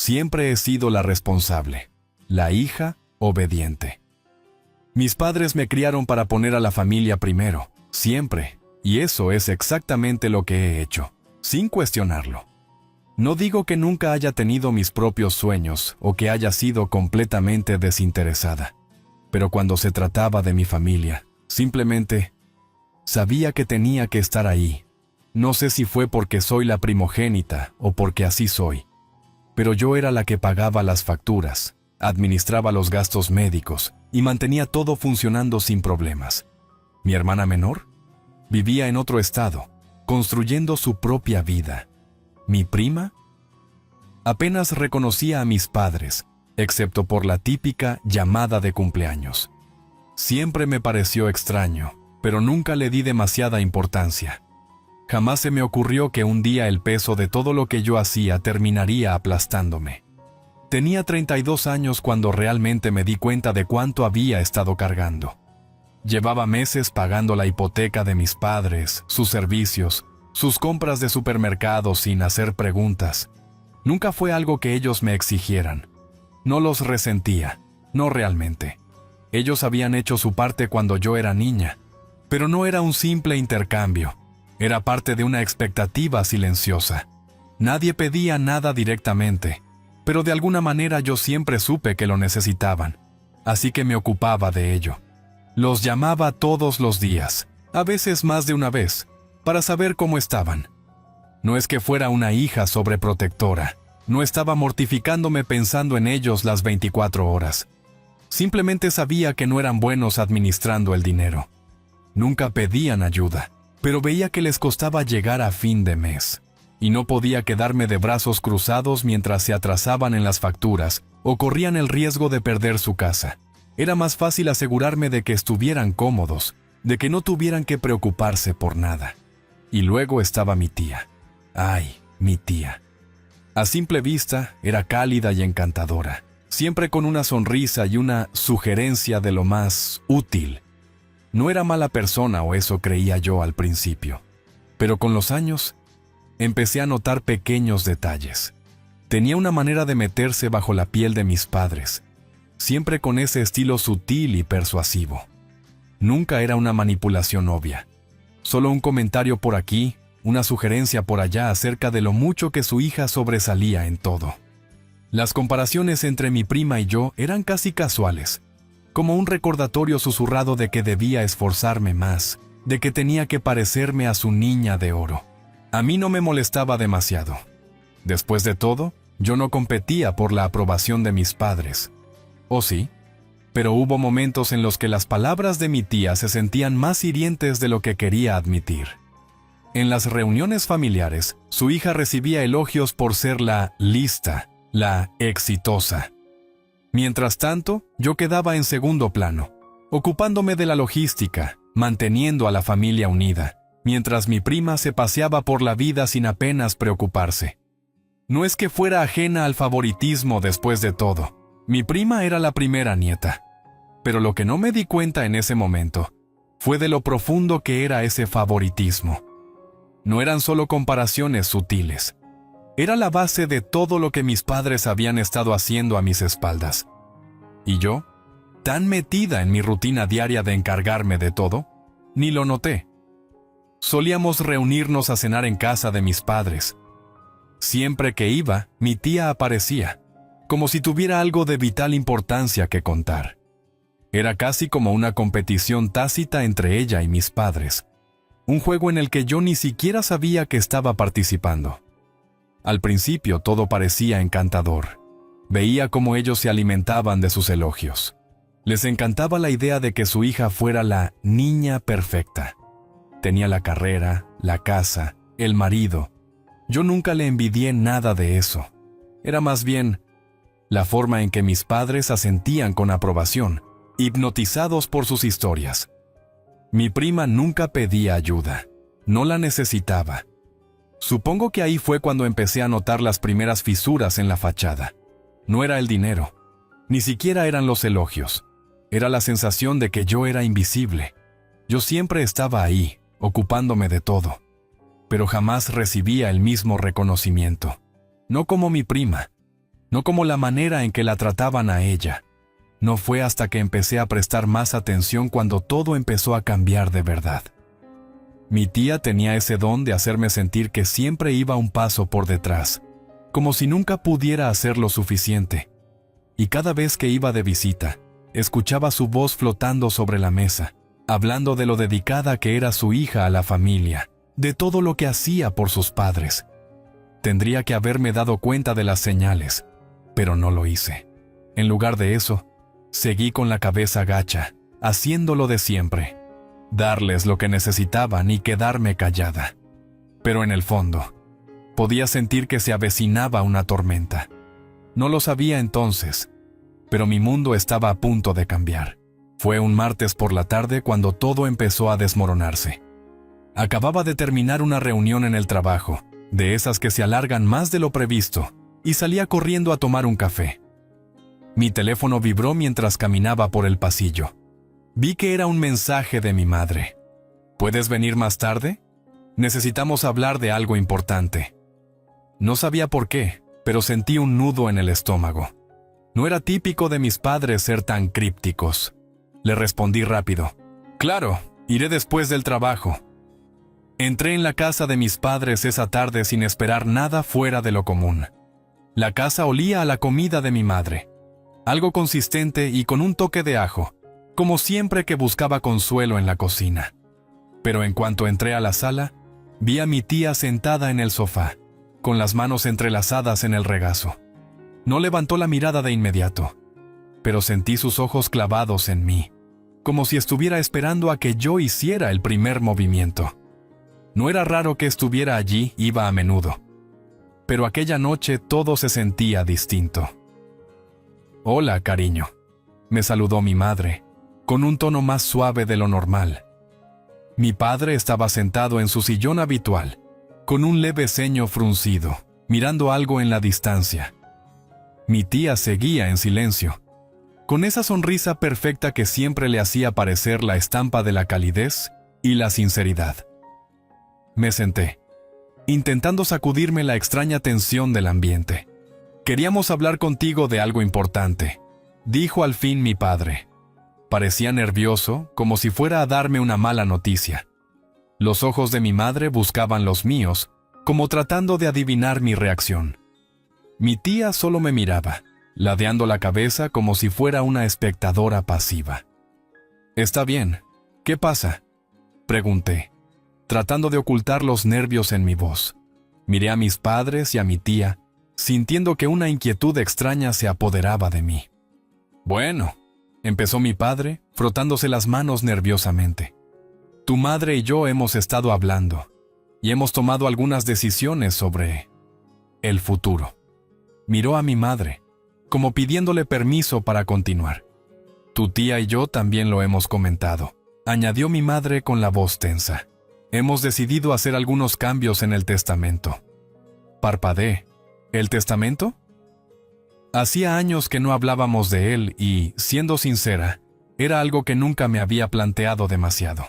Siempre he sido la responsable, la hija obediente. Mis padres me criaron para poner a la familia primero, siempre, y eso es exactamente lo que he hecho, sin cuestionarlo. No digo que nunca haya tenido mis propios sueños o que haya sido completamente desinteresada, pero cuando se trataba de mi familia, simplemente sabía que tenía que estar ahí. No sé si fue porque soy la primogénita o porque así soy, pero yo era la que pagaba las facturas, administraba los gastos médicos y mantenía todo funcionando sin problemas. Mi hermana menor vivía en otro estado, construyendo su propia vida. Mi prima apenas reconocía a mis padres, excepto por la típica llamada de cumpleaños. Siempre me pareció extraño, pero nunca le di demasiada importancia. Jamás se me ocurrió que un día el peso de todo lo que yo hacía terminaría aplastándome. Tenía 32 años cuando realmente me di cuenta de cuánto había estado cargando. Llevaba meses pagando la hipoteca de mis padres, sus servicios, sus compras de supermercado sin hacer preguntas. Nunca fue algo que ellos me exigieran. No los resentía, no realmente. Ellos habían hecho su parte cuando yo era niña, pero no era un simple intercambio. Era parte de una expectativa silenciosa. Nadie pedía nada directamente, pero de alguna manera yo siempre supe que lo necesitaban, así que me ocupaba de ello. Los llamaba todos los días, a veces más de una vez, para saber cómo estaban. No es que fuera una hija sobreprotectora, no estaba mortificándome pensando en ellos las 24 horas. Simplemente sabía que no eran buenos administrando el dinero. Nunca pedían ayuda, pero veía que les costaba llegar a fin de mes. Y no podía quedarme de brazos cruzados mientras se atrasaban en las facturas o corrían el riesgo de perder su casa. Era más fácil asegurarme de que estuvieran cómodos, de que no tuvieran que preocuparse por nada. Y luego estaba mi tía. Ay, mi tía. A simple vista, era cálida y encantadora, siempre con una sonrisa y una sugerencia de lo más útil. No era mala persona, o eso creía yo al principio. Pero con los años, empecé a notar pequeños detalles. Tenía una manera de meterse bajo la piel de mis padres, siempre con ese estilo sutil y persuasivo. Nunca era una manipulación obvia. Solo un comentario por aquí, una sugerencia por allá acerca de lo mucho que su hija sobresalía en todo. Las comparaciones entre mi prima y yo eran casi casuales, como un recordatorio susurrado de que debía esforzarme más, de que tenía que parecerme a su niña de oro. A mí no me molestaba demasiado. Después de todo, yo no competía por la aprobación de mis padres. ¿O sí? Pero hubo momentos en los que las palabras de mi tía se sentían más hirientes de lo que quería admitir. En las reuniones familiares, su hija recibía elogios por ser la lista, la exitosa. Mientras tanto, yo quedaba en segundo plano, ocupándome de la logística, manteniendo a la familia unida, mientras mi prima se paseaba por la vida sin apenas preocuparse. No es que fuera ajena al favoritismo después de todo. Mi prima era la primera nieta. Pero lo que no me di cuenta en ese momento fue de lo profundo que era ese favoritismo. No eran solo comparaciones sutiles. Era la base de todo lo que mis padres habían estado haciendo a mis espaldas. Y yo, tan metida en mi rutina diaria de encargarme de todo, ni lo noté. Solíamos reunirnos a cenar en casa de mis padres. Siempre que iba, mi tía aparecía, como si tuviera algo de vital importancia que contar. Era casi como una competición tácita entre ella y mis padres, un juego en el que yo ni siquiera sabía que estaba participando. Al principio todo parecía encantador. Veía cómo ellos se alimentaban de sus elogios. Les encantaba la idea de que su hija fuera la niña perfecta. Tenía la carrera, la casa, el marido. Yo nunca le envidié nada de eso. Era más bien la forma en que mis padres asentían con aprobación, hipnotizados por sus historias. Mi prima nunca pedía ayuda. No la necesitaba. Supongo que ahí fue cuando empecé a notar las primeras fisuras en la fachada. No era el dinero. Ni siquiera eran los elogios. Era la sensación de que yo era invisible. Yo siempre estaba ahí, ocupándome de todo. Pero jamás recibía el mismo reconocimiento. No como mi prima. no como la manera en que la trataban a ella. No fue hasta que empecé a prestar más atención cuando todo empezó a cambiar de verdad. Mi tía tenía ese don de hacerme sentir que siempre iba un paso por detrás, como si nunca pudiera hacer lo suficiente. Y cada vez que iba de visita, escuchaba su voz flotando sobre la mesa, hablando de lo dedicada que era su hija a la familia, de todo lo que hacía por sus padres. Tendría que haberme dado cuenta de las señales, pero no lo hice. En lugar de eso, seguí con la cabeza gacha, haciéndolo de siempre, darles lo que necesitaban y quedarme callada. Pero en el fondo, podía sentir que se avecinaba una tormenta. No lo sabía entonces, pero mi mundo estaba a punto de cambiar. Fue un martes por la tarde cuando todo empezó a desmoronarse. Acababa de terminar una reunión en el trabajo, de esas que se alargan más de lo previsto, y salía corriendo a tomar un café. Mi teléfono vibró mientras caminaba por el pasillo. Vi que era un mensaje de mi madre. ¿Puedes venir más tarde? Necesitamos hablar de algo importante. No sabía por qué, pero sentí un nudo en el estómago. No era típico de mis padres ser tan crípticos. Le respondí rápido. Claro, iré después del trabajo. Entré en la casa de mis padres esa tarde sin esperar nada fuera de lo común. La casa olía a la comida de mi madre. Algo consistente y con un toque de ajo, como siempre que buscaba consuelo en la cocina. Pero en cuanto entré a la sala, vi a mi tía sentada en el sofá, con las manos entrelazadas en el regazo. No levantó la mirada de inmediato, pero sentí sus ojos clavados en mí, como si estuviera esperando a que yo hiciera el primer movimiento. No era raro que estuviera allí, iba a menudo. Pero aquella noche todo se sentía distinto. «Hola, cariño», me saludó mi madre, con un tono más suave de lo normal. Mi padre estaba sentado en su sillón habitual, con un leve ceño fruncido, mirando algo en la distancia. Mi tía seguía en silencio, con esa sonrisa perfecta que siempre le hacía parecer la estampa de la calidez y la sinceridad. Me senté, intentando sacudirme la extraña tensión del ambiente. «Queríamos hablar contigo de algo importante», dijo al fin mi padre. Parecía nervioso, como si fuera a darme una mala noticia. Los ojos de mi madre buscaban los míos, como tratando de adivinar mi reacción. Mi tía solo me miraba, ladeando la cabeza como si fuera una espectadora pasiva. «Está bien. ¿Qué pasa?», pregunté, tratando de ocultar los nervios en mi voz. Miré a mis padres y a mi tía, sintiendo que una inquietud extraña se apoderaba de mí. «Bueno», empezó mi padre, frotándose las manos nerviosamente. «Tu madre y yo hemos estado hablando, y hemos tomado algunas decisiones sobre el futuro». Miró a mi madre, como pidiéndole permiso para continuar. «Tu tía y yo también lo hemos comentado», añadió mi madre con la voz tensa. «Hemos decidido hacer algunos cambios en el testamento». Parpadeé. ¿El testamento? Hacía años que no hablábamos de él y, siendo sincera, era algo que nunca me había planteado demasiado.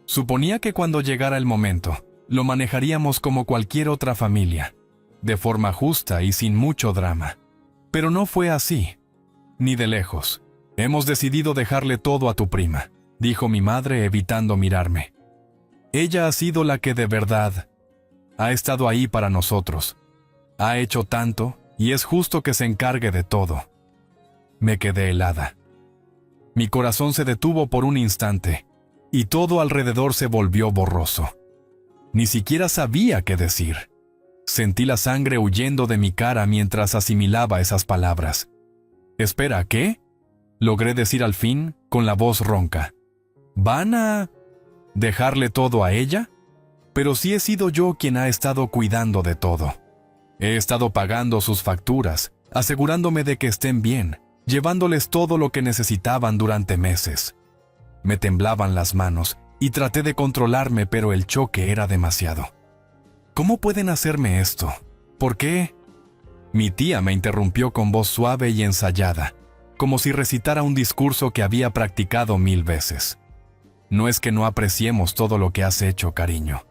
Suponía que cuando llegara el momento, lo manejaríamos como cualquier otra familia, de forma justa y sin mucho drama. Pero no fue así, ni de lejos. «Hemos decidido dejarle todo a tu prima», dijo mi madre evitando mirarme. «Ella ha sido la que de verdad ha estado ahí para nosotros. Ha hecho tanto y es justo que se encargue de todo». Me quedé helada. Mi corazón se detuvo por un instante y todo alrededor se volvió borroso. Ni siquiera sabía qué decir. Sentí la sangre huyendo de mi cara mientras asimilaba esas palabras. «Espera, ¿qué?», logré decir al fin, con la voz ronca. «¿Van a dejarle todo a ella? Pero sí he sido yo quien ha estado cuidando de todo. He estado pagando sus facturas, asegurándome de que estén bien, llevándoles todo lo que necesitaban durante meses». Me temblaban las manos y traté de controlarme, pero el choque era demasiado. «¿Cómo pueden hacerme esto? ¿Por qué?». Mi tía me interrumpió con voz suave y ensayada, como si recitara un discurso que había practicado 1000 veces. «No es que no apreciemos todo lo que has hecho, cariño.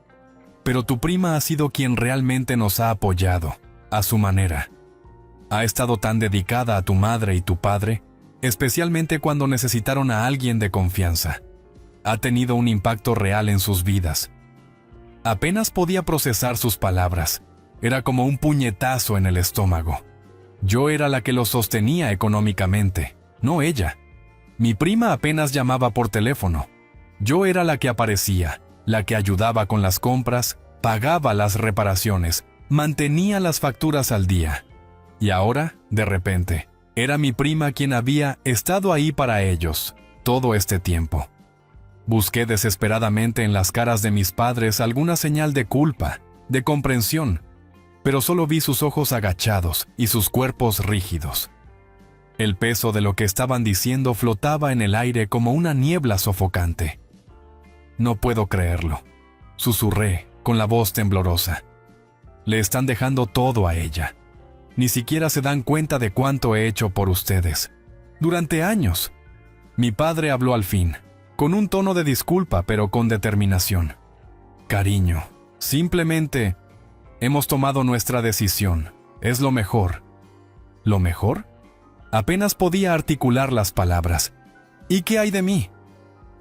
Pero tu prima ha sido quien realmente nos ha apoyado, a su manera. Ha estado tan dedicada a tu madre y tu padre, especialmente cuando necesitaron a alguien de confianza. Ha tenido un impacto real en sus vidas. Apenas podía procesar sus palabras. Era como un puñetazo en el estómago. Yo era la que los sostenía económicamente, no ella. Mi prima apenas llamaba por teléfono. Yo era la que aparecía, la que ayudaba con las compras, pagaba las reparaciones, mantenía las facturas al día. Y ahora, de repente, era mi prima quien había estado ahí para ellos todo este tiempo. Busqué desesperadamente en las caras de mis padres alguna señal de culpa, de comprensión, pero solo vi sus ojos agachados y sus cuerpos rígidos. El peso de lo que estaban diciendo flotaba en el aire como una niebla sofocante. No puedo creerlo, susurré con la voz temblorosa. Le están dejando todo a ella. Ni siquiera se dan cuenta de cuánto he hecho por ustedes. Durante años. Mi padre habló al fin, con un tono de disculpa pero con determinación. Cariño, simplemente hemos tomado nuestra decisión. Es lo mejor. ¿Lo mejor? Apenas podía articular las palabras. ¿Y qué hay de mí?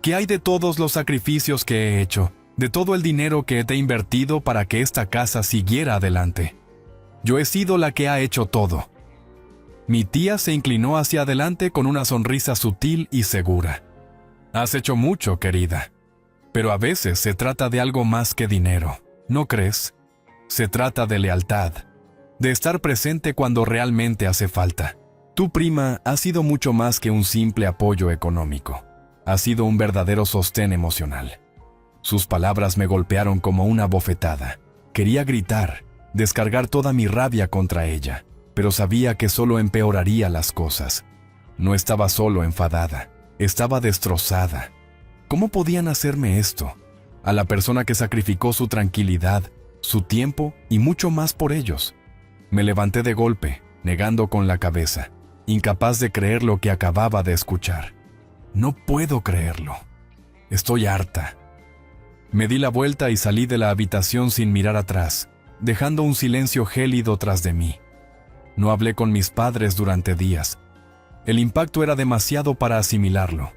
¿Qué hay de todos los sacrificios que he hecho? De todo el dinero que te he invertido para que esta casa siguiera adelante. Yo he sido la que ha hecho todo. Mi tía se inclinó hacia adelante con una sonrisa sutil y segura. Has hecho mucho, querida. Pero a veces se trata de algo más que dinero, ¿no crees? Se trata de lealtad, de estar presente cuando realmente hace falta. Tu prima ha sido mucho más que un simple apoyo económico. Ha sido un verdadero sostén emocional. Sus palabras me golpearon como una bofetada. Quería gritar, descargar toda mi rabia contra ella, pero sabía que solo empeoraría las cosas. No estaba solo enfadada, estaba destrozada. ¿Cómo podían hacerme esto? A la persona que sacrificó su tranquilidad, su tiempo y mucho más por ellos. Me levanté de golpe, negando con la cabeza, incapaz de creer lo que acababa de escuchar. No puedo creerlo. Estoy harta. Me di la vuelta y salí de la habitación sin mirar atrás, dejando un silencio gélido tras de mí. No hablé con mis padres durante días. El impacto era demasiado para asimilarlo.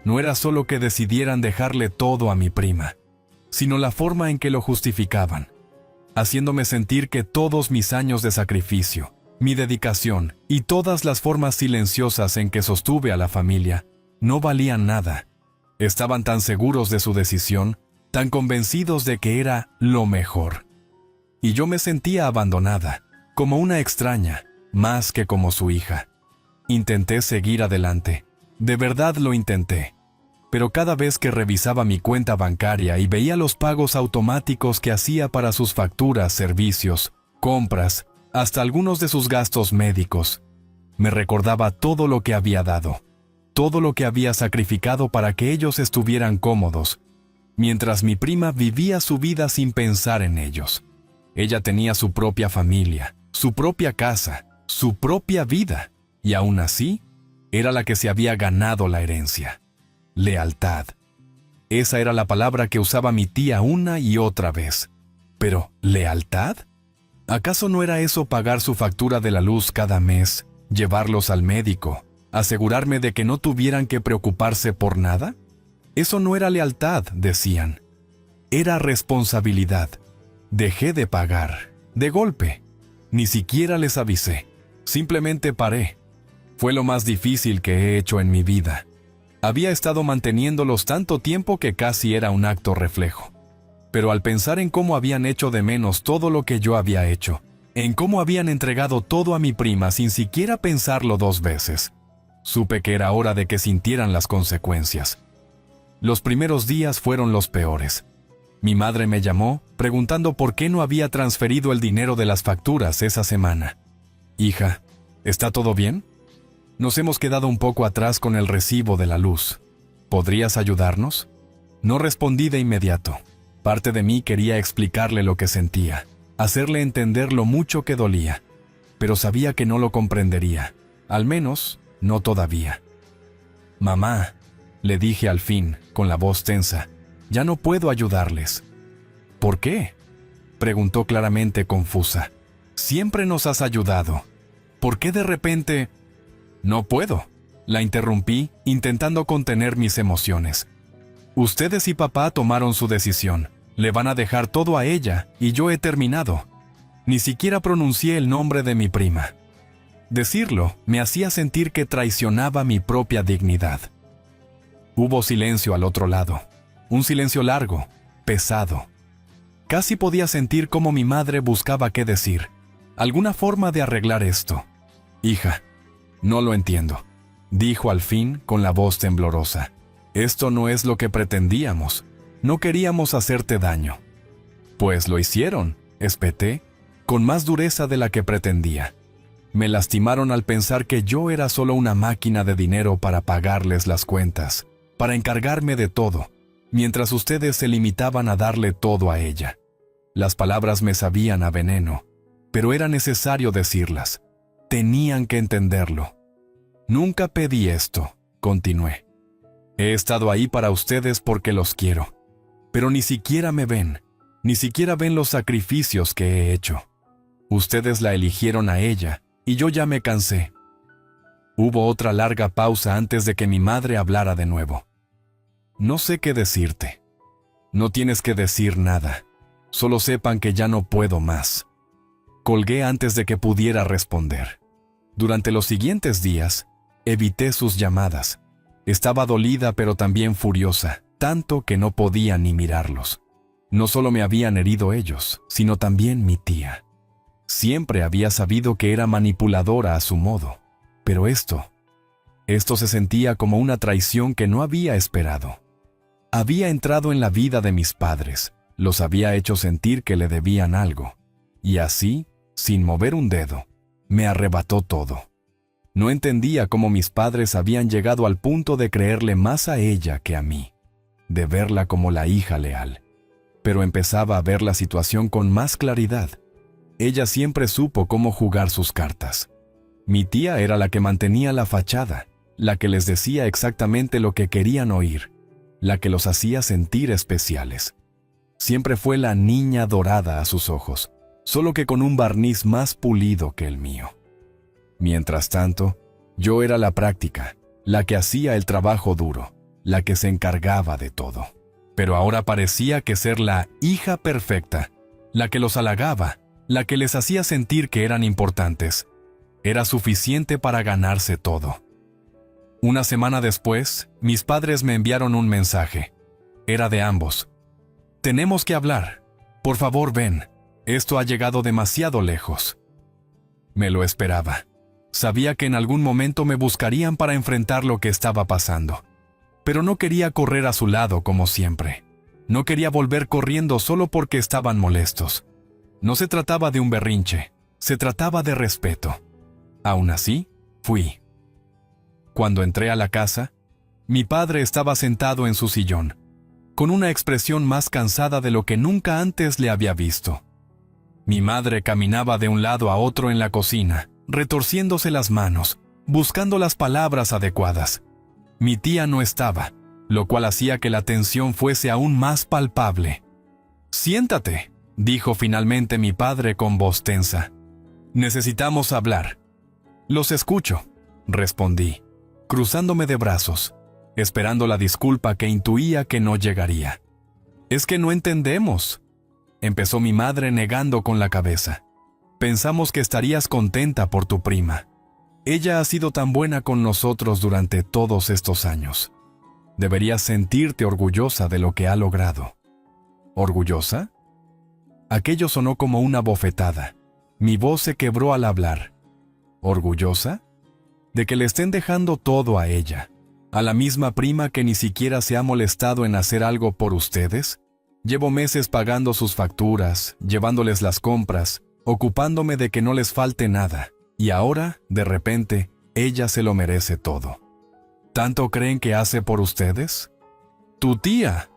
No era solo que decidieran dejarle todo a mi prima, sino la forma en que lo justificaban, haciéndome sentir que todos mis años de sacrificio, mi dedicación y todas las formas silenciosas en que sostuve a la familia no valían nada. Estaban tan seguros de su decisión, tan convencidos de que era lo mejor. Y yo me sentía abandonada, como una extraña, más que como su hija. Intenté seguir adelante. De verdad lo intenté. Pero cada vez que revisaba mi cuenta bancaria y veía los pagos automáticos que hacía para sus facturas, servicios, compras, hasta algunos de sus gastos médicos, me recordaba todo lo que había dado, todo lo que había sacrificado para que ellos estuvieran cómodos, mientras mi prima vivía su vida sin pensar en ellos. Ella tenía su propia familia, su propia casa, su propia vida, y aún así, era la que se había ganado la herencia. Lealtad. Esa era la palabra que usaba mi tía una y otra vez. Pero, ¿lealtad? ¿Acaso no era eso pagar su factura de la luz cada mes, llevarlos al médico, asegurarme de que no tuvieran que preocuparse por nada? Eso no era lealtad, decían. Era responsabilidad. Dejé de pagar, de golpe. Ni siquiera les avisé. Simplemente paré. Fue lo más difícil que he hecho en mi vida. Había estado manteniéndolos tanto tiempo que casi era un acto reflejo. Pero al pensar en cómo habían hecho de menos todo lo que yo había hecho, en cómo habían entregado todo a mi prima sin siquiera pensarlo 2 veces, supe que era hora de que sintieran las consecuencias. Los primeros días fueron los peores. Mi madre me llamó, preguntando por qué no había transferido el dinero de las facturas esa semana. Hija, ¿está todo bien? Nos hemos quedado un poco atrás con el recibo de la luz. ¿Podrías ayudarnos? No respondí de inmediato. Parte de mí quería explicarle lo que sentía, hacerle entender lo mucho que dolía, pero sabía que no lo comprendería, al menos no todavía. Mamá, le dije al fin, con la voz tensa, ya no puedo ayudarles. ¿Por qué? Preguntó claramente confusa. Siempre nos has ayudado. ¿Por qué de repente? No puedo. La interrumpí, intentando contener mis emociones. Ustedes y papá tomaron su decisión. Le van a dejar todo a ella, y yo he terminado. Ni siquiera pronuncié el nombre de mi prima. Decirlo me hacía sentir que traicionaba mi propia dignidad. Hubo silencio al otro lado. Un silencio largo, pesado. Casi podía sentir cómo mi madre buscaba qué decir. Alguna forma de arreglar esto. Hija, no lo entiendo, dijo al fin con la voz temblorosa. Esto no es lo que pretendíamos. No queríamos hacerte daño. Pues lo hicieron, espeté, con más dureza de la que pretendía. Me lastimaron al pensar que yo era solo una máquina de dinero para pagarles las cuentas, para encargarme de todo, mientras ustedes se limitaban a darle todo a ella. Las palabras me sabían a veneno, pero era necesario decirlas. Tenían que entenderlo. Nunca pedí esto, continué. He estado ahí para ustedes porque los quiero, pero ni siquiera me ven, ni siquiera ven los sacrificios que he hecho. Ustedes la eligieron a ella, y yo ya me cansé. Hubo otra larga pausa antes de que mi madre hablara de nuevo. No sé qué decirte. No tienes que decir nada. Solo sepan que ya no puedo más. Colgué antes de que pudiera responder. Durante los siguientes días, evité sus llamadas. Estaba dolida pero también furiosa, tanto que no podía ni mirarlos. No solo me habían herido ellos, sino también mi tía. Siempre había sabido que era manipuladora a su modo, pero esto se sentía como una traición que no había esperado. Había entrado en la vida de mis padres, los había hecho sentir que le debían algo, y así, sin mover un dedo, me arrebató todo. No entendía cómo mis padres habían llegado al punto de creerle más a ella que a mí, de verla como la hija leal. Pero empezaba a ver la situación con más claridad. Ella siempre supo cómo jugar sus cartas. Mi tía era la que mantenía la fachada, la que les decía exactamente lo que querían oír, la que los hacía sentir especiales. Siempre fue la niña dorada a sus ojos, solo que con un barniz más pulido que el mío. Mientras tanto, yo era la práctica, la que hacía el trabajo duro, la que se encargaba de todo. Pero ahora parecía que ser la hija perfecta, la que los halagaba, la que les hacía sentir que eran importantes, era suficiente para ganarse todo. Una semana después, mis padres me enviaron un mensaje. Era de ambos. Tenemos que hablar. Por favor, ven. Esto ha llegado demasiado lejos. Me lo esperaba. Sabía que en algún momento me buscarían para enfrentar lo que estaba pasando. Pero no quería correr a su lado como siempre. No quería volver corriendo solo porque estaban molestos. No se trataba de un berrinche, se trataba de respeto. Aún así, fui. Cuando entré a la casa, mi padre estaba sentado en su sillón, con una expresión más cansada de lo que nunca antes le había visto. Mi madre caminaba de un lado a otro en la cocina, retorciéndose las manos, buscando las palabras adecuadas. Mi tía no estaba, lo cual hacía que la tensión fuese aún más palpable. «Siéntate», dijo finalmente mi padre con voz tensa. «Necesitamos hablar». «Los escucho», respondí, cruzándome de brazos, esperando la disculpa que intuía que no llegaría. «Es que no entendemos», empezó mi madre negando con la cabeza. «Pensamos que estarías contenta por tu prima. Ella ha sido tan buena con nosotros durante todos estos años. Deberías sentirte orgullosa de lo que ha logrado». ¿Orgullosa? Aquello sonó como una bofetada. Mi voz se quebró al hablar. ¿Orgullosa? ¿De que le estén dejando todo a ella? ¿A la misma prima que ni siquiera se ha molestado en hacer algo por ustedes? Llevo meses pagando sus facturas, llevándoles las compras, ocupándome de que no les falte nada. Y ahora, de repente, ella se lo merece todo. ¿Tanto creen que hace por ustedes? ¡Tu tía!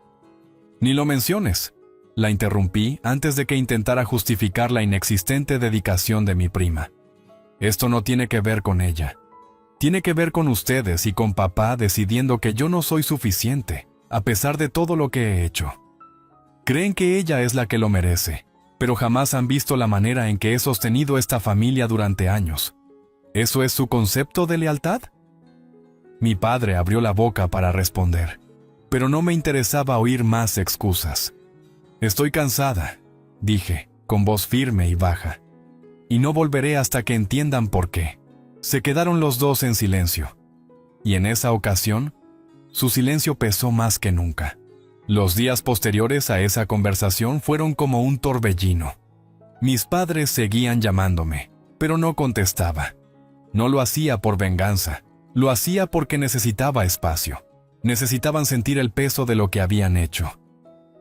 Ni lo menciones. La interrumpí antes de que intentara justificar la inexistente dedicación de mi prima. Esto no tiene que ver con ella. Tiene que ver con ustedes y con papá decidiendo que yo no soy suficiente, a pesar de todo lo que he hecho. Creen que ella es la que lo merece, pero jamás han visto la manera en que he sostenido esta familia durante años. ¿Eso es su concepto de lealtad? Mi padre abrió la boca para responder, pero no me interesaba oír más excusas. Estoy cansada, dije, con voz firme y baja, y no volveré hasta que entiendan por qué. Se quedaron los dos en silencio, y en esa ocasión, su silencio pesó más que nunca. Los días posteriores a esa conversación fueron como un torbellino. Mis padres seguían llamándome, pero no contestaba. No lo hacía por venganza, lo hacía porque necesitaba espacio. Necesitaban sentir el peso de lo que habían hecho.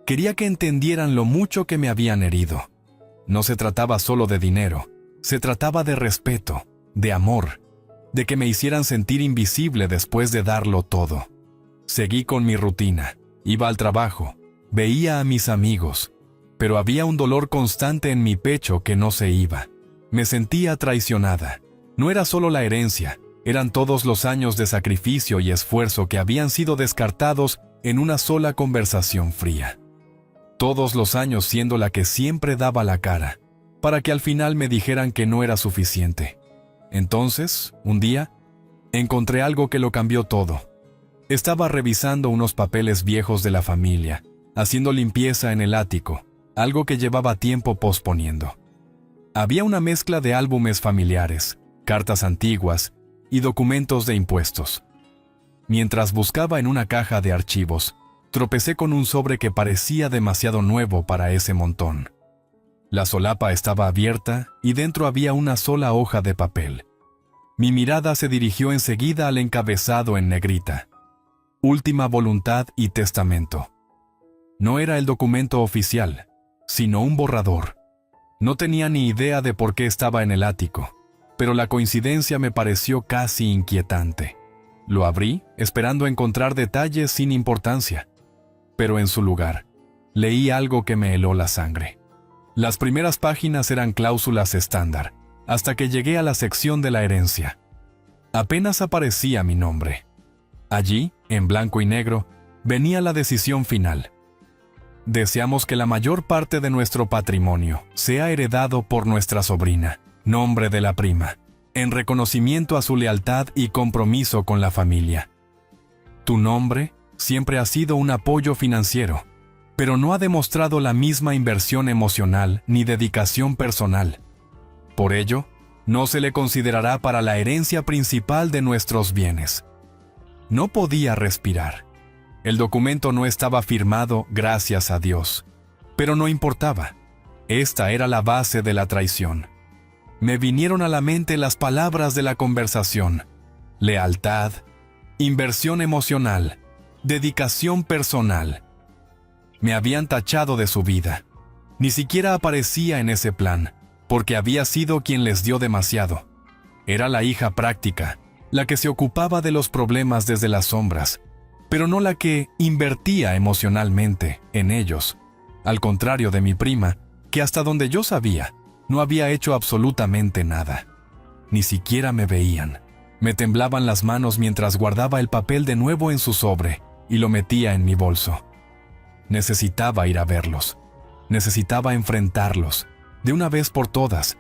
Quería que entendieran lo mucho que me habían herido. No se trataba solo de dinero, se trataba de respeto, de amor, de que me hicieran sentir invisible después de darlo todo. Seguí con mi rutina, iba al trabajo, veía a mis amigos, pero había un dolor constante en mi pecho que no se iba. Me sentía traicionada. No era solo la herencia, eran todos los años de sacrificio y esfuerzo que habían sido descartados en una sola conversación fría. Todos los años siendo la que siempre daba la cara, para que al final me dijeran que no era suficiente. Entonces, un día, encontré algo que lo cambió todo. Estaba revisando unos papeles viejos de la familia, haciendo limpieza en el ático, algo que llevaba tiempo posponiendo. Había una mezcla de álbumes familiares, cartas antiguas y documentos de impuestos. Mientras buscaba en una caja de archivos, tropecé con un sobre que parecía demasiado nuevo para ese montón. La solapa estaba abierta y dentro había una sola hoja de papel. Mi mirada se dirigió enseguida al encabezado en negrita. Última voluntad y testamento. No era el documento oficial, sino un borrador. No tenía ni idea de por qué estaba en el ático, pero la coincidencia me pareció casi inquietante. Lo abrí, esperando encontrar detalles sin importancia, pero en su lugar, leí algo que me heló la sangre. Las primeras páginas eran cláusulas estándar, hasta que llegué a la sección de la herencia. Apenas aparecía mi nombre. Allí, en blanco y negro, venía la decisión final. Deseamos que la mayor parte de nuestro patrimonio sea heredado por nuestra sobrina, nombre de la prima, en reconocimiento a su lealtad y compromiso con la familia. Tu nombre siempre ha sido un apoyo financiero, pero no ha demostrado la misma inversión emocional ni dedicación personal. Por ello, no se le considerará para la herencia principal de nuestros bienes. No podía respirar. El documento no estaba firmado, gracias a Dios. Pero no importaba. Esta era la base de la traición. Me vinieron a la mente las palabras de la conversación: lealtad, inversión emocional, dedicación personal. Me habían tachado de su vida. Ni siquiera aparecía en ese plan, porque había sido quien les dio demasiado. Era la hija práctica, la que se ocupaba de los problemas desde las sombras, pero no la que invertía emocionalmente en ellos, al contrario de mi prima, que hasta donde yo sabía, no había hecho absolutamente nada. Ni siquiera me veían. Me temblaban las manos mientras guardaba el papel de nuevo en su sobre y lo metía en mi bolso. Necesitaba ir a verlos. Necesitaba enfrentarlos, de una vez por todas.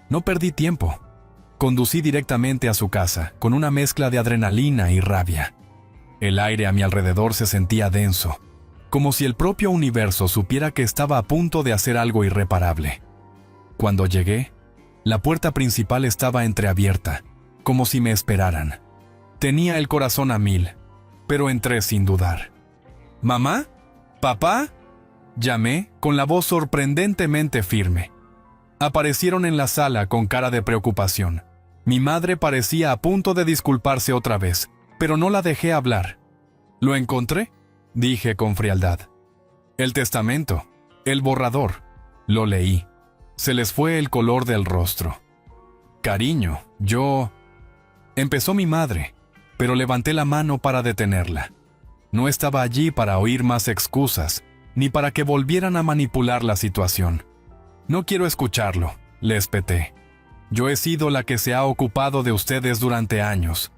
No perdí tiempo. Conducí directamente a su casa, con una mezcla de adrenalina y rabia. El aire a mi alrededor se sentía denso, como si el propio universo supiera que estaba a punto de hacer algo irreparable. Cuando llegué, la puerta principal estaba entreabierta, como si me esperaran. Tenía el corazón a 1000, pero entré sin dudar. ¿Mamá? ¿Papá? Llamé con la voz sorprendentemente firme. Aparecieron en la sala con cara de preocupación. Mi madre parecía a punto de disculparse otra vez, pero no la dejé hablar. ¿Lo encontré?, dije con frialdad. El testamento, el borrador. Lo leí. Se les fue el color del rostro. Cariño, yo... Empezó mi madre, pero levanté la mano para detenerla. No estaba allí para oír más excusas, ni para que volvieran a manipular la situación. No quiero escucharlo, le espeté. Yo he sido la que se ha ocupado de ustedes durante años.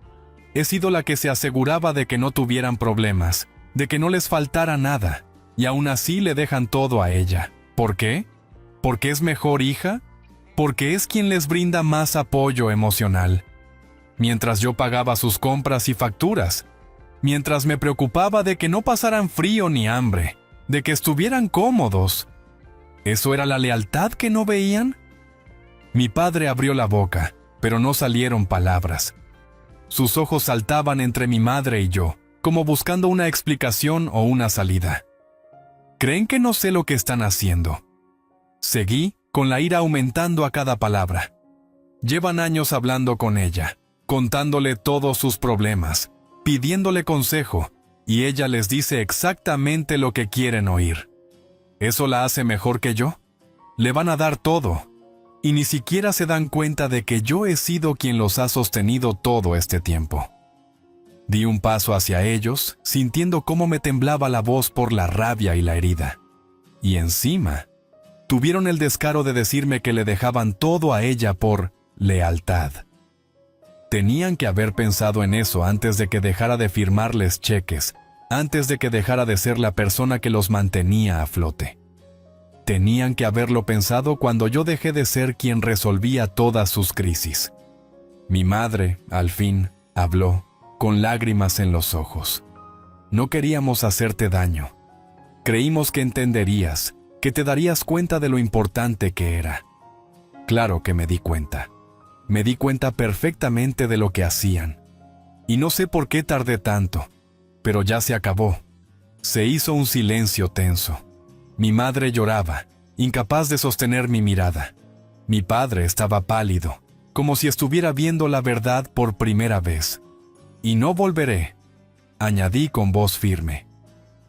He sido la que se aseguraba de que no tuvieran problemas, de que no les faltara nada, y aún así le dejan todo a ella. ¿Por qué? ¿Porque es mejor hija? ¿Porque es quien les brinda más apoyo emocional, mientras yo pagaba sus compras y facturas, mientras me preocupaba de que no pasaran frío ni hambre, de que estuvieran cómodos. ¿Eso era la lealtad que no veían? Mi padre abrió la boca, pero no salieron palabras. Sus ojos saltaban entre mi madre y yo, como buscando una explicación o una salida. ¿Creen que no sé lo que están haciendo? Seguí, con la ira aumentando a cada palabra. Llevan años hablando con ella, contándole todos sus problemas, pidiéndole consejo, y ella les dice exactamente lo que quieren oír. ¿Eso la hace mejor que yo? Le van a dar todo, y ni siquiera se dan cuenta de que yo he sido quien los ha sostenido todo este tiempo. Di un paso hacia ellos, sintiendo cómo me temblaba la voz por la rabia y la herida. Y encima, tuvieron el descaro de decirme que le dejaban todo a ella por lealtad. Tenían que haber pensado en eso antes de que dejara de firmarles cheques, antes de que dejara de ser la persona que los mantenía a flote. Tenían que haberlo pensado cuando yo dejé de ser quien resolvía todas sus crisis. Mi madre, al fin, habló, con lágrimas en los ojos. No queríamos hacerte daño. Creímos que entenderías, que te darías cuenta de lo importante que era. Claro que me di cuenta. Me di cuenta perfectamente de lo que hacían. Y no sé por qué tardé tanto, pero ya se acabó. Se hizo un silencio tenso. Mi madre lloraba, incapaz de sostener mi mirada. Mi padre estaba pálido, como si estuviera viendo la verdad por primera vez. Y no volveré, añadí con voz firme,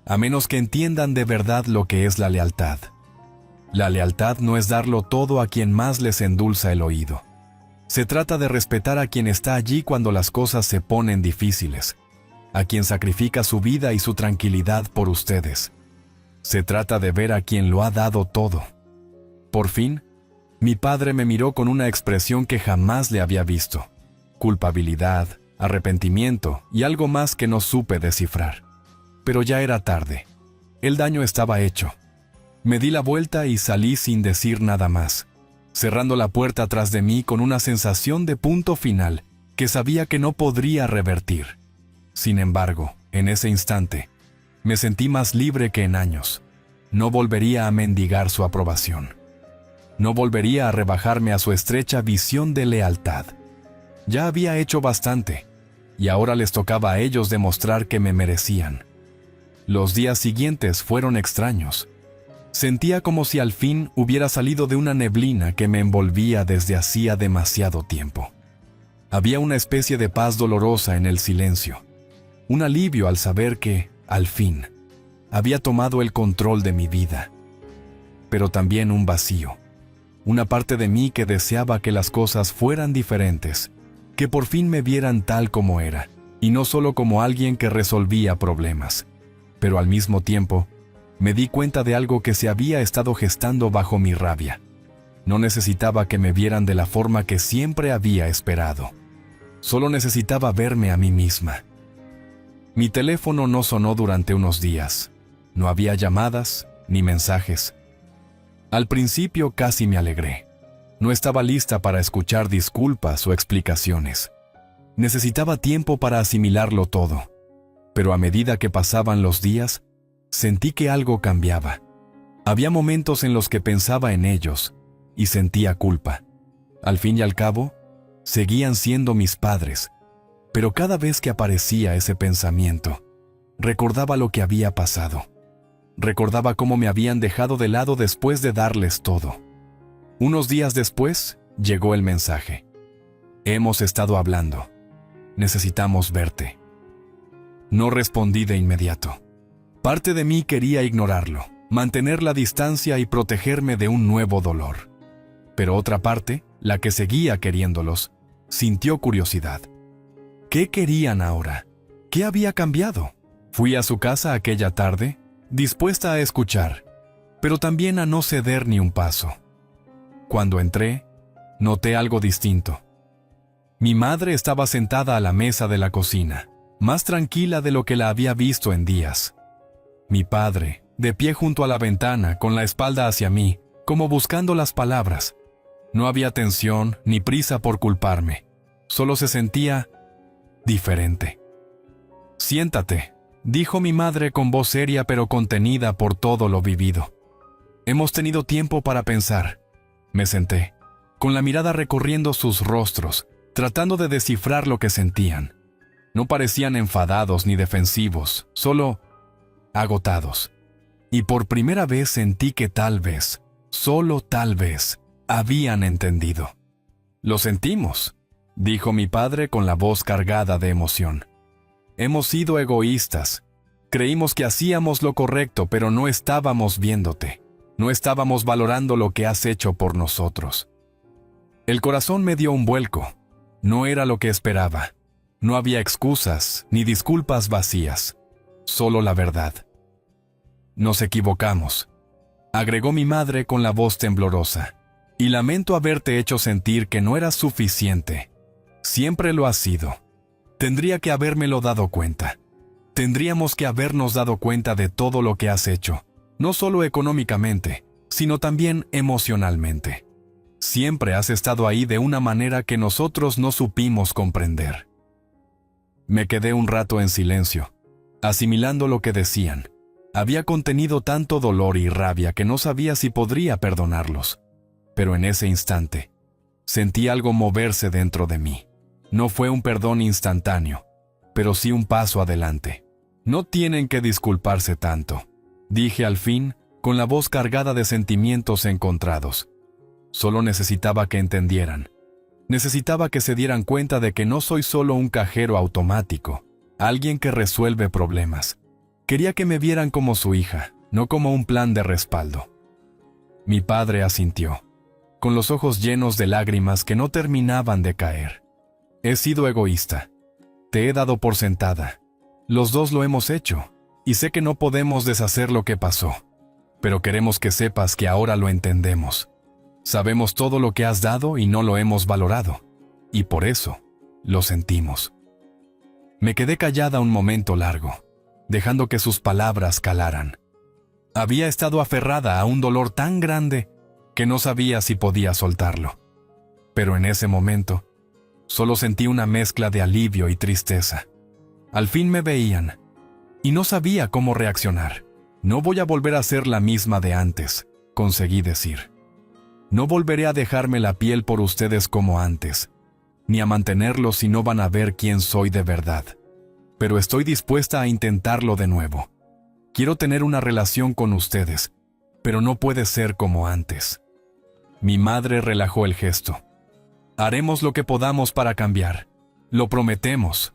a menos que entiendan de verdad lo que es la lealtad. La lealtad no es darlo todo a quien más les endulza el oído. Se trata de respetar a quien está allí cuando las cosas se ponen difíciles, a quien sacrifica su vida y su tranquilidad por ustedes. Se trata de ver a quien lo ha dado todo. Por fin, mi padre me miró con una expresión que jamás le había visto: culpabilidad, arrepentimiento y algo más que no supe descifrar. Pero ya era tarde. El daño estaba hecho. Me di la vuelta y salí sin decir nada más, cerrando la puerta tras de mí con una sensación de punto final que sabía que no podría revertir. Sin embargo, en ese instante, me sentí más libre que en años. No volvería a mendigar su aprobación. No volvería a rebajarme a su estrecha visión de lealtad. Ya había hecho bastante, y ahora les tocaba a ellos demostrar que me merecían. Los días siguientes fueron extraños. Sentía como si al fin hubiera salido de una neblina que me envolvía desde hacía demasiado tiempo. Había una especie de paz dolorosa en el silencio, un alivio al saber que, al fin, había tomado el control de mi vida. Pero también un vacío, una parte de mí que deseaba que las cosas fueran diferentes, que por fin me vieran tal como era, y no solo como alguien que resolvía problemas. Pero al mismo tiempo, me di cuenta de algo que se había estado gestando bajo mi rabia. No necesitaba que me vieran de la forma que siempre había esperado. Solo necesitaba verme a mí misma. Mi teléfono no sonó durante unos días. No había llamadas ni mensajes. Al principio casi me alegré. No estaba lista para escuchar disculpas o explicaciones. Necesitaba tiempo para asimilarlo todo. Pero a medida que pasaban los días, sentí que algo cambiaba. Había momentos en los que pensaba en ellos y sentía culpa. Al fin y al cabo, seguían siendo mis padres, pero cada vez que aparecía ese pensamiento, recordaba lo que había pasado. Recordaba cómo me habían dejado de lado después de darles todo. Unos días después, llegó el mensaje. Hemos estado hablando. Necesitamos verte. No respondí de inmediato. Parte de mí quería ignorarlo, mantener la distancia y protegerme de un nuevo dolor. Pero otra parte, la que seguía queriéndolos, sintió curiosidad. ¿Qué querían ahora? ¿Qué había cambiado? Fui a su casa aquella tarde, dispuesta a escuchar, pero también a no ceder ni un paso. Cuando entré, noté algo distinto. Mi madre estaba sentada a la mesa de la cocina, más tranquila de lo que la había visto en días. Mi padre, de pie junto a la ventana, con la espalda hacia mí, como buscando las palabras. No había tensión ni prisa por culparme, solo se sentía diferente. Siéntate, dijo mi madre con voz seria pero contenida por todo lo vivido. Hemos tenido tiempo para pensar. Me senté, con la mirada recorriendo sus rostros, tratando de descifrar lo que sentían. No parecían enfadados ni defensivos, solo agotados. Y por primera vez sentí que tal vez, solo tal vez, habían entendido. Lo sentimos, dijo mi padre con la voz cargada de emoción. Hemos sido egoístas. Creímos que hacíamos lo correcto, pero no estábamos viéndote. No estábamos valorando lo que has hecho por nosotros. El corazón me dio un vuelco. No era lo que esperaba. No había excusas ni disculpas vacías. Solo la verdad. Nos equivocamos, agregó mi madre con la voz temblorosa. Y lamento haberte hecho sentir que no eras suficiente. Siempre lo has sido. Tendría que habérmelo dado cuenta. Tendríamos que habernos dado cuenta de todo lo que has hecho, no solo económicamente, sino también emocionalmente. Siempre has estado ahí de una manera que nosotros no supimos comprender. Me quedé un rato en silencio, asimilando lo que decían. Había contenido tanto dolor y rabia que no sabía si podría perdonarlos. Pero en ese instante, sentí algo moverse dentro de mí. No fue un perdón instantáneo, pero sí un paso adelante. No tienen que disculparse tanto, dije al fin, con la voz cargada de sentimientos encontrados. Solo necesitaba que entendieran. Necesitaba que se dieran cuenta de que no soy solo un cajero automático, alguien que resuelve problemas. Quería que me vieran como su hija, no como un plan de respaldo. Mi padre asintió, con los ojos llenos de lágrimas que no terminaban de caer. He sido egoísta. Te he dado por sentada. Los dos lo hemos hecho, y sé que no podemos deshacer lo que pasó. Pero queremos que sepas que ahora lo entendemos. Sabemos todo lo que has dado y no lo hemos valorado, y por eso lo sentimos. Me quedé callada un momento largo, dejando que sus palabras calaran. Había estado aferrada a un dolor tan grande que no sabía si podía soltarlo. Pero en ese momento, solo sentí una mezcla de alivio y tristeza. Al fin me veían, y no sabía cómo reaccionar. No voy a volver a ser la misma de antes, conseguí decir. No volveré a dejarme la piel por ustedes como antes, ni a mantenerlos si no van a ver quién soy de verdad. Pero estoy dispuesta a intentarlo de nuevo. Quiero tener una relación con ustedes, pero no puede ser como antes. Mi madre relajó el gesto. Haremos lo que podamos para cambiar. Lo prometemos.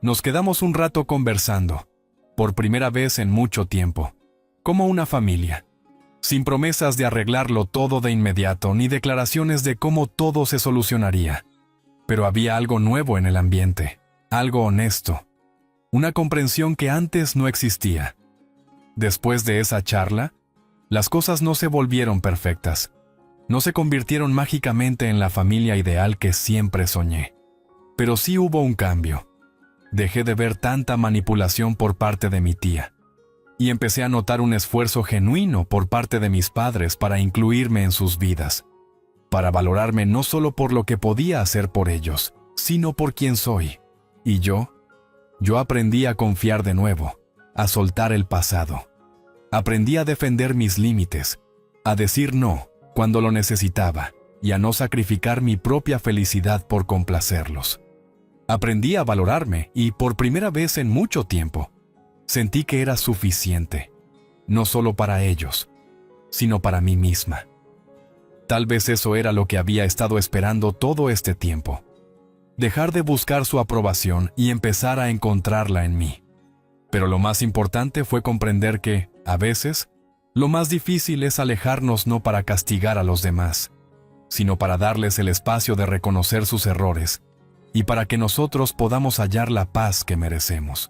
Nos quedamos un rato conversando, por primera vez en mucho tiempo, como una familia, sin promesas de arreglarlo todo de inmediato ni declaraciones de cómo todo se solucionaría. Pero había algo nuevo en el ambiente, algo honesto, una comprensión que antes no existía. Después de esa charla, las cosas no se volvieron perfectas. No se convirtieron mágicamente en la familia ideal que siempre soñé. Pero sí hubo un cambio. Dejé de ver tanta manipulación por parte de mi tía, y empecé a notar un esfuerzo genuino por parte de mis padres para incluirme en sus vidas, para valorarme no solo por lo que podía hacer por ellos, sino por quien soy. Y yo aprendí a confiar de nuevo, a soltar el pasado. Aprendí a defender mis límites, a decir no cuando lo necesitaba y a no sacrificar mi propia felicidad por complacerlos. Aprendí a valorarme y, por primera vez en mucho tiempo, sentí que era suficiente, no solo para ellos, sino para mí misma. Tal vez eso era lo que había estado esperando todo este tiempo. Dejar de buscar su aprobación y empezar a encontrarla en mí. Pero lo más importante fue comprender que, a veces, lo más difícil es alejarnos no para castigar a los demás, sino para darles el espacio de reconocer sus errores y para que nosotros podamos hallar la paz que merecemos.